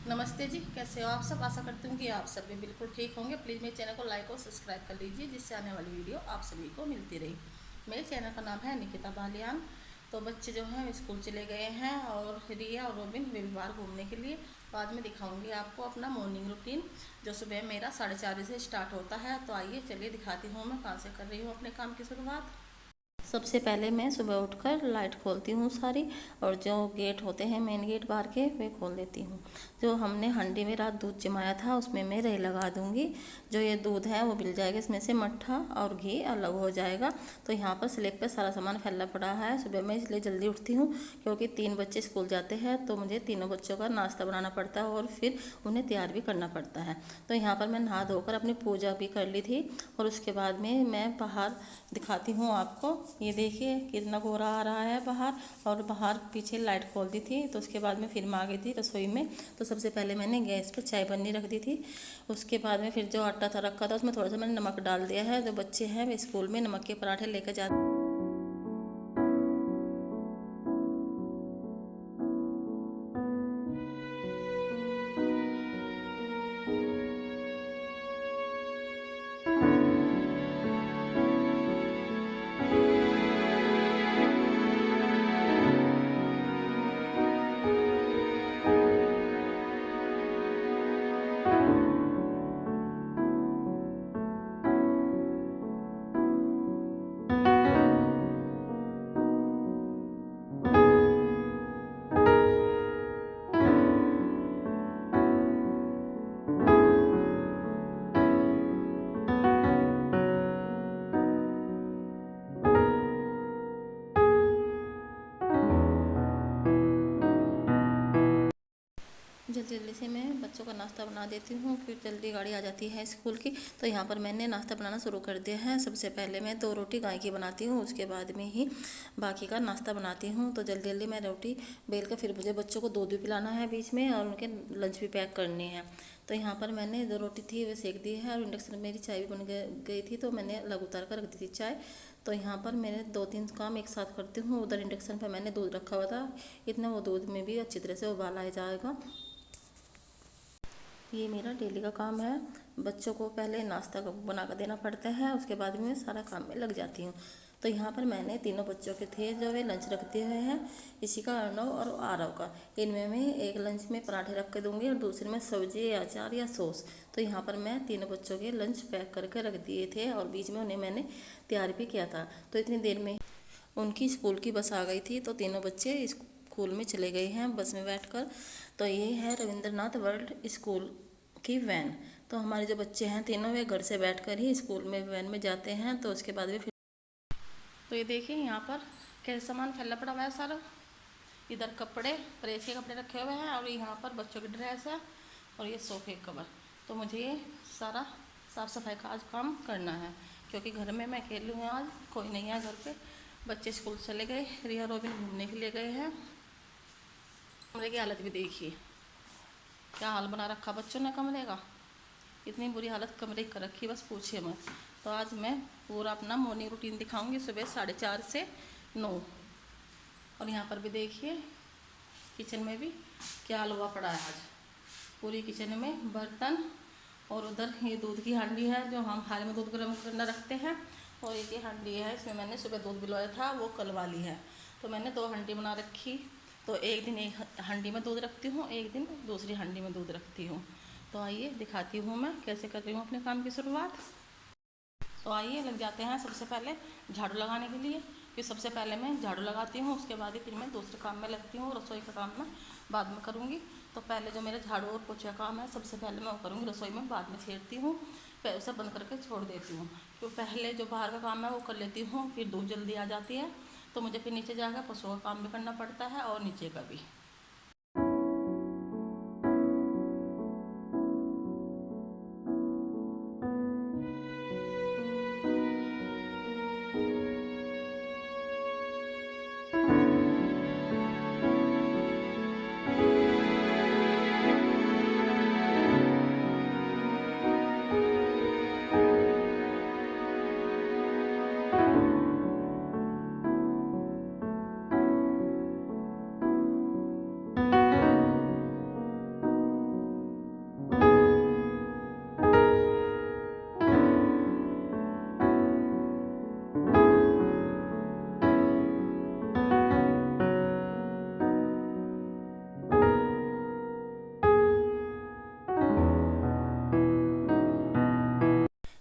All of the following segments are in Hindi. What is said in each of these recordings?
नमस्ते जी, कैसे हो आप सब। आशा करती हूँ कि आप सब भी बिल्कुल ठीक होंगे। प्लीज़ मेरे चैनल को लाइक और सब्सक्राइब कर लीजिए, जिससे आने वाली वीडियो आप सभी को मिलती रही। मेरे चैनल का नाम है निकिता बालियान। तो बच्चे जो हैं स्कूल चले गए हैं और रिया और रोबिन वे भी बाहर घूमने के लिए। तो आज मैं दिखाऊंगी आपको अपना मॉर्निंग रूटीन, जो सुबह मेरा 4:30 से स्टार्ट होता है। तो आइए चलिए दिखाती हूँ मैं कहाँ से कर रही हूँ अपने काम की शुरुआत। सबसे पहले मैं सुबह उठकर लाइट खोलती हूँ सारी, और जो गेट होते हैं मेन गेट बाहर के वे खोल देती हूँ। जो हमने हांडी में रात दूध जमाया था उसमें मैं रही लगा दूँगी। जो ये दूध है वो मिल जाएगा, इसमें से मट्ठा और घी अलग हो जाएगा। तो यहाँ पर स्लैब पे सारा सामान फैला पड़ा है। सुबह मैं इसलिए जल्दी उठती हूँ क्योंकि 3 बच्चे स्कूल जाते हैं, तो मुझे तीनों बच्चों का नाश्ता बनाना पड़ता है और फिर उन्हें तैयार भी करना पड़ता है। तो यहाँ पर मैं नहा धोकर अपनी पूजा भी कर ली थी, और उसके बाद में मैं बाहर दिखाती हूँ आपको। ये देखिए कितना कोहरा आ रहा है बाहर, और बाहर पीछे लाइट खोल दी थी। तो उसके बाद में फिर मैं आ गई थी रसोई में। तो सबसे पहले मैंने गैस पर चाय बननी रख दी थी। उसके बाद में फिर जो आटा था रखा था उसमें थोड़ा सा मैंने नमक डाल दिया है। जो बच्चे हैं वे स्कूल में नमक के पराठे लेकर जाते। जल्दी जल्दी से मैं बच्चों का नाश्ता बना देती हूँ, फिर जल्दी गाड़ी आ जाती है स्कूल की। तो यहाँ पर मैंने नाश्ता बनाना शुरू कर दिया है। सबसे पहले मैं 2 रोटी गाय की बनाती हूँ, उसके बाद में ही बाकी का नाश्ता बनाती हूँ। तो जल्दी जल्दी मैं रोटी बेल कर फिर मुझे बच्चों को दूध भी पिलाना है बीच में, और उनके लंच भी पैक करनी है। तो यहाँ पर मैंने 2 रोटी थी वे सेक दी है, और इंडक्शन में मेरी चाय भी बन गई थी, तो मैंने अलग उतार कर रख दी थी चाय। तो यहाँ पर मैंने 2-3 काम एक साथ करती हूँ। उधर इंडक्शन पर मैंने दूध रखा हुआ था, इतना वो दूध में भी अच्छी तरह से उबाला जाएगा। ये मेरा डेली का काम है। बच्चों को पहले नाश्ता बना कर देना पड़ता है, उसके बाद में मैं सारा काम में लग जाती हूँ। तो यहाँ पर मैंने तीनों बच्चों के थे जो वे लंच रखते हुए हैं, इसी का अर्णव और आरव का। इनमें मैं एक लंच में पराठे रख के दूँगी और दूसरे में सब्जी या अचार या सॉस। तो यहाँ पर मैं तीनों बच्चों के लंच पैक करके रख दिए थे, और बीच में उन्हें मैंने तैयार भी किया था। तो इतनी देर में उनकी स्कूल की बस आ गई थी, तो तीनों बच्चे स्कूल में चले गए हैं बस में बैठकर। तो ये है रविंद्रनाथ वर्ल्ड स्कूल की वैन। तो हमारे जो बच्चे हैं तीनों वे घर से बैठकर ही स्कूल में वैन में जाते हैं। तो उसके बाद वे फिर, तो ये देखिए यहाँ पर कैसे सामान फैला पड़ा हुआ है सारा। इधर कपड़े, प्रेस के कपड़े रखे हुए हैं, और यहाँ पर बच्चों की ड्रेस है, और ये सोफे कवर। तो मुझे ये सारा साफ़ सफाई का आज काम करना है, क्योंकि घर में मैं अकेली हूँ, आज कोई नहीं है घर पे। बच्चे स्कूल चले गए, रिया रोबिन घूमने के लिए गए हैं। कमरे की हालत भी देखिए, क्या हाल बना रखा बच्चों ने कमरे का। इतनी बुरी हालत कमरे की कर रखी, बस पूछिए मत। तो आज मैं पूरा अपना मॉर्निंग रूटीन दिखाऊंगी सुबह 4:30 से 9। और यहाँ पर भी देखिए किचन में भी क्या हाल हुआ पड़ा है आज। पूरी किचन में बर्तन, और उधर ये दूध की हांडी है जो हम हाल में दूध गर्म करना रखते हैं। और एक ये हांडी है, इसमें मैंने सुबह दूध भिगोया था, वो कल वाली है। तो मैंने 2 हांडी बना रखी। तो एक दिन एक हांडी में दूध रखती हूँ, एक दिन दूसरी हांडी में दूध रखती हूँ। तो आइए दिखाती हूँ मैं कैसे कर रही हूँ अपने काम की शुरुआत। तो आइए लग जाते हैं सबसे पहले झाड़ू लगाने के लिए। फिर सबसे पहले मैं झाड़ू लगाती हूँ, उसके बाद ही फिर मैं दूसरे काम में लगती हूँ। रसोई का काम मैं बाद में करूँगी। तो पहले जो मेरा झाड़ू और पोछा काम है सबसे पहले मैं वो करूँगी रसोई में, बाद में छेड़ती हूँ, फिर उसे बंद करके छोड़ देती हूँ। तो पहले जो बाहर का काम है वो कर लेती हूँ, फिर दूध जल्दी आ जाती है। तो मुझे फिर नीचे जाकर पशुओं का काम भी करना पड़ता है, और नीचे का भी।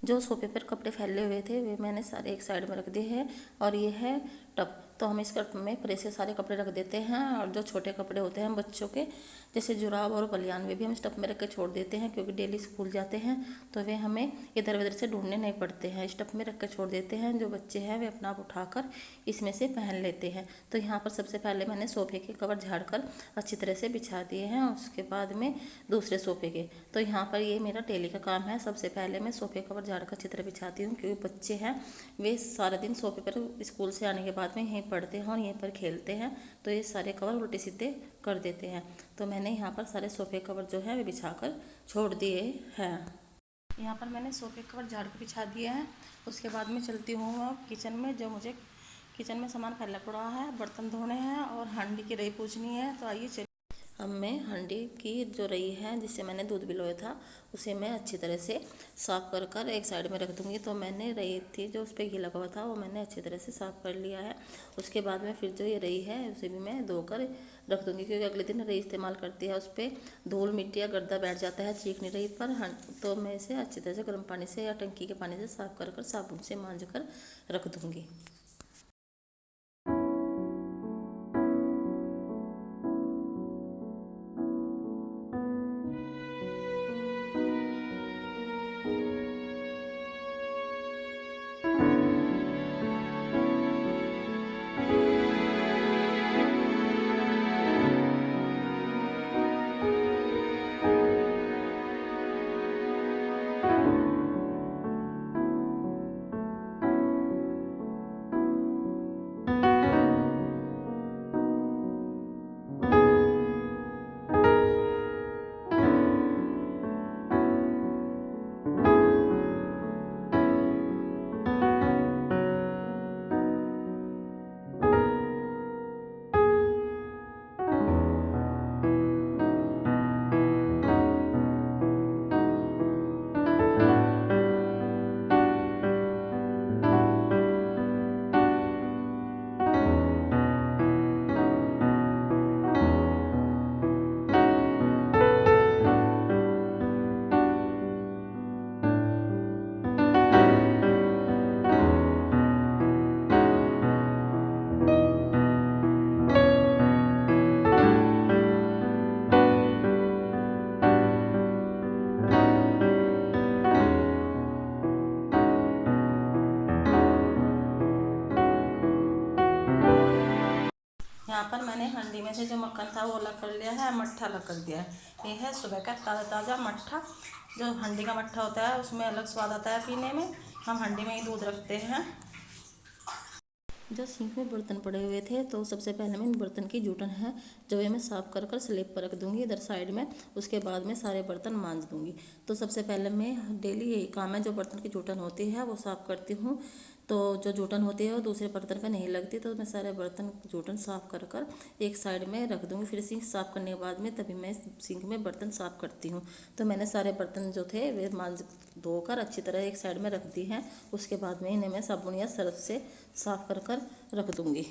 जो सोफे पर कपड़े फैले हुए थे वे मैंने सारे एक साइड में रख दिए हैं। और ये है टब, तो हम इस टब में प्रेस से सारे कपड़े रख देते हैं। और जो छोटे कपड़े होते हैं बच्चों के, जैसे जुराब और बनियान, वे भी हम इस टब में रख के छोड़ देते हैं, क्योंकि डेली स्कूल जाते हैं तो वे हमें इधर उधर से ढूंढने नहीं पड़ते हैं। इस टब में रख के छोड़ देते हैं, जो बच्चे हैं वे अपना आप उठाकर इसमें से पहन लेते हैं। तो यहाँ पर सबसे पहले मैंने सोफे के कवर झाड़ कर अच्छी तरह से बिछा दिए हैं, उसके बाद में दूसरे सोफे के। तो यहाँ पर ये मेरा डेली का काम है। सबसे पहले मैं सोफे कवर झाड़ कर अच्छी तरह बिछाती हूँ, क्योंकि बच्चे हैं वे सारा दिन सोफे पर स्कूल से आने के बाद में यहीं पढ़ते हैं और यहीं पर खेलते हैं, तो ये सारे कवर उल्टे सीधे कर देते हैं। तो मैंने यहाँ पर सारे सोफे कवर जो है वे बिछा कर छोड़ दिए हैं। यहाँ पर मैंने सोफे कवर झाड़ कर बिछा दिए हैं। उसके बाद में चलती हूँ अब किचन में। जो मुझे किचन में सामान फैला पड़ा है, बर्तन धोने हैं और हांडी की रही पूछनी है। तो आइए चलिए, अब मैं हांडी की जो रही है जिससे मैंने दूध भिगोया था उसे मैं अच्छी तरह से साफ़ कर कर एक साइड में रख दूंगी। तो मैंने रही थी जो उस पर घी लगा हुआ था वो मैंने अच्छी तरह से साफ़ कर लिया है। उसके बाद में फिर जो ये रही है उसे भी मैं धोकर रख दूंगी, क्योंकि अगले दिन रही इस्तेमाल करती है, उस पर धूल मिट्टी या गर्दा बैठ जाता है चीकनी रही पर। तो मैं इसे अच्छी तरह से गर्म पानी से या टंकी के पानी से साफ़ कर कर साबुन से मांज कर रख दूँगी। यहाँ पर मैंने हांडी में से जो मक्खन था वो अलग कर लिया है, मट्ठा अलग कर दिया है। ये है सुबह का ताज़ा ताज़ा मट्ठा। जो हांडी का मट्ठा होता है उसमें अलग स्वाद आता है पीने में। हम हांडी में ही दूध रखते हैं। जो सिंक में बर्तन पड़े हुए थे तो सबसे पहले मैं इन बर्तन की जूठन है जो ये मैं साफ़ कर कर स्लैब पर रख दूंगी इधर साइड में। उसके बाद में सारे बर्तन मांज दूंगी। तो सबसे पहले मैं डेली यही काम है, जो बर्तन की जूठन होती है वो साफ़ करती हूँ। तो जो जूठन होती है वो दूसरे बर्तन पे नहीं लगती, तो मैं सारे बर्तन जूठन साफ़ कर कर एक साइड में रख दूँगी। फिर सिंक साफ़ करने के बाद में तभी मैं सिंक में बर्तन साफ़ करती हूँ। तो मैंने सारे बर्तन जो थे वे मांज धोकर अच्छी तरह एक साइड में रख दी हैं। उसके बाद में इन्हें मैं साबुन या सर्फ से साफ़ कर कर रख दूँगी।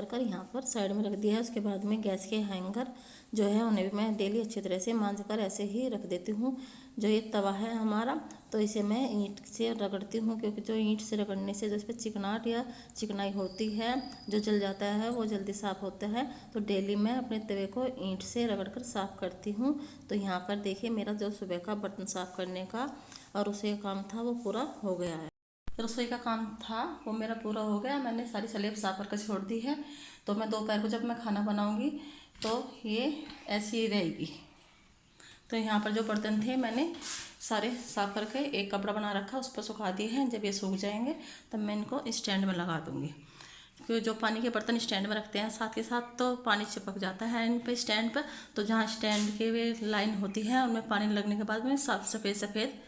कर कर यहाँ पर साइड में रख दिया है। उसके बाद में गैस के हैंगर जो है उन्हें भी मैं डेली अच्छी तरह से मांज कर ऐसे ही रख देती हूँ। जो ये तवा है हमारा, तो इसे मैं ईंट से रगड़ती हूँ, क्योंकि जो ईंट से रगड़ने से जो इस पर चिकनाहट या चिकनाई होती है, जो जल जाता है, वो जल्दी साफ़ होता है। तो डेली मैं अपने तवे को ईंट से रगड़ कर साफ़ करती हूँ। तो यहाँ पर देखिए मेरा जो सुबह का बर्तन साफ़ करने का और उसे काम था वो पूरा हो गया है। रसोई का काम था वो मेरा पूरा हो गया। मैंने सारी स्लेब साफ करके छोड़ दी है। तो मैं दोपहर को जब मैं खाना बनाऊंगी तो ये ऐसी ही रहेगी। तो यहाँ पर जो बर्तन थे मैंने सारे साफ करके एक कपड़ा बना रखा, उस पर सुखा दिए हैं। जब ये सूख जाएंगे तब मैं इनको स्टैंड में लगा दूँगी, क्योंकि जो पानी के बर्तन स्टैंड में रखते हैं साथ के साथ तो पानी चिपक जाता है इन पे स्टैंड पर। तो जहाँ स्टैंड के वे लाइन होती है उनमें पानी लगने के बाद में साफ सफ़ेद सफ़ेद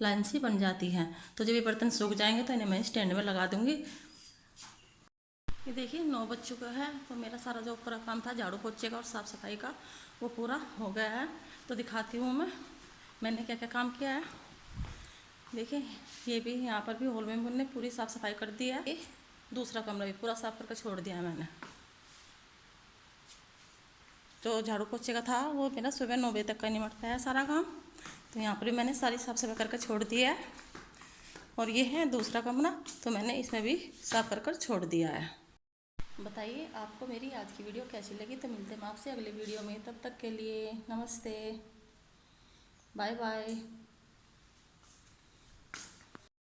लाइन सी बन जाती है। तो जब ये बर्तन सूख जाएंगे तो इन्हें मैं स्टैंड में लगा दूँगी। ये देखिए 9 बज चुका है, तो मेरा सारा जो पूरा काम था झाड़ू पोछे का और साफ़ सफाई का वो पूरा हो गया है। तो दिखाती हूँ मैंने क्या क्या काम किया है। देखिए ये भी यहाँ पर भी हॉल में मैंने पूरी साफ़ सफाई कर दी है। दूसरा कमरा भी पूरा साफ़ करके छोड़ दिया है मैंने। जो झाड़ू पोछे का था वो मेरा सुबह 9 बजे तक का निपटता है सारा काम। तो यहाँ पर भी मैंने सारी साफ़ सफाई करके छोड़ दिया है। और ये है दूसरा कमरा, तो मैंने इसमें भी साफ़ कर छोड़ दिया है। बताइए आपको मेरी आज की वीडियो कैसी लगी। तो मिलते हैं आपसे अगले वीडियो में, तब तक के लिए नमस्ते, बाय बाय।